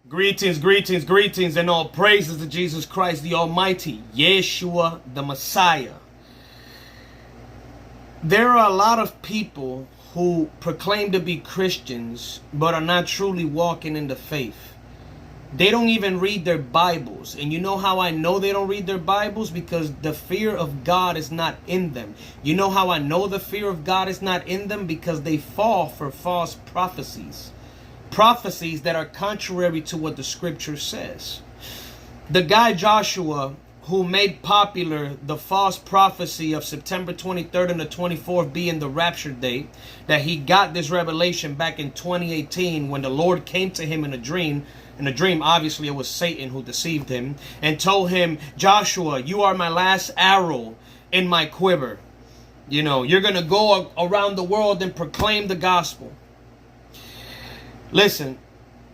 Greetings, greetings, greetings, and all praises to Jesus Christ, the Almighty, Yeshua, the Messiah. There are a lot of people who proclaim to be Christians, but are not truly walking in the faith. They don't even read their Bibles. And you know how I know they don't read their Bibles? Because the fear of God is not in them. You know how I know the fear of God is not in them? Because they fall for false prophecies. Prophecies that are contrary to what the scripture says. The guy Joshua, who made popular the false prophecy of September 23rd and the 24th being the rapture date, that he got this revelation back in 2018 when the Lord came to him in a dream. In a dream, obviously, it was Satan who deceived him and told him, Joshua, you are my last arrow in my quiver. You know, you're going to go around the world and proclaim the gospel. Listen,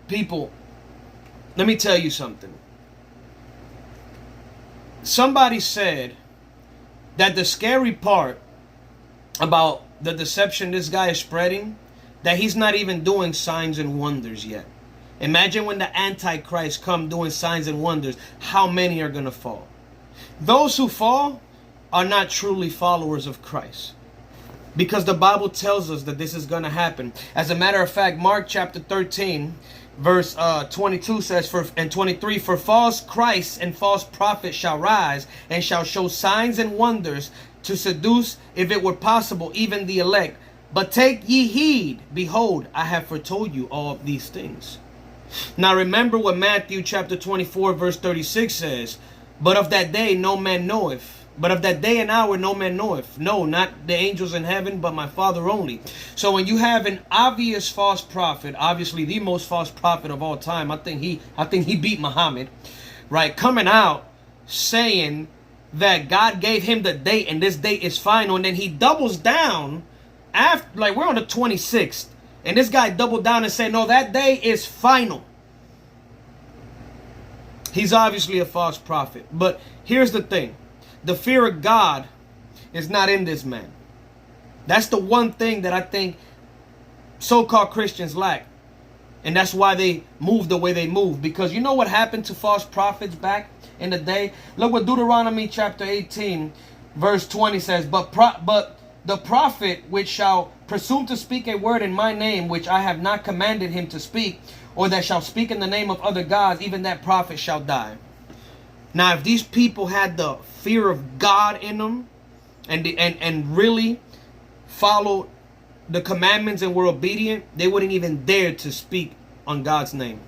people, let me tell you something. Somebody said that the scary part about the deception this guy is spreading, that he's not even doing signs and wonders yet. Imagine when the Antichrist come doing signs and wonders, how many are going to fall? Those who fall are not truly followers of Christ. Because the Bible tells us that this is going to happen. As a matter of fact, Mark chapter 13, verse 22 says, and 23, for false Christs and false prophets shall rise and shall show signs and wonders to seduce, if it were possible, even the elect. But take ye heed, behold, I have foretold you all these things. Now remember what Matthew chapter 24, verse 36 says, but of that day no man knoweth. But of that day and hour no man knoweth. No, not the angels in heaven, but my Father only. So when you have an obvious false prophet, obviously the most false prophet of all time, I think he beat Muhammad, right? Coming out saying that God gave him the date and this date is final, and then he doubles down after, like, we're on the 26th, and this guy doubled down and said, no, that day is final. He's obviously a false prophet. But here's the thing. The fear of God is not in this man. That's the one thing that I think so-called Christians lack. And that's why they move the way they move. Because you know what happened to false prophets back in the day? Look what Deuteronomy chapter 18 verse 20 says. But the prophet which shall presume to speak a word in my name, which I have not commanded him to speak, or that shall speak in the name of other gods, even that prophet shall die. Now, if these people had the fear of God in them and really followed the commandments and were obedient, they wouldn't even dare to speak on God's name.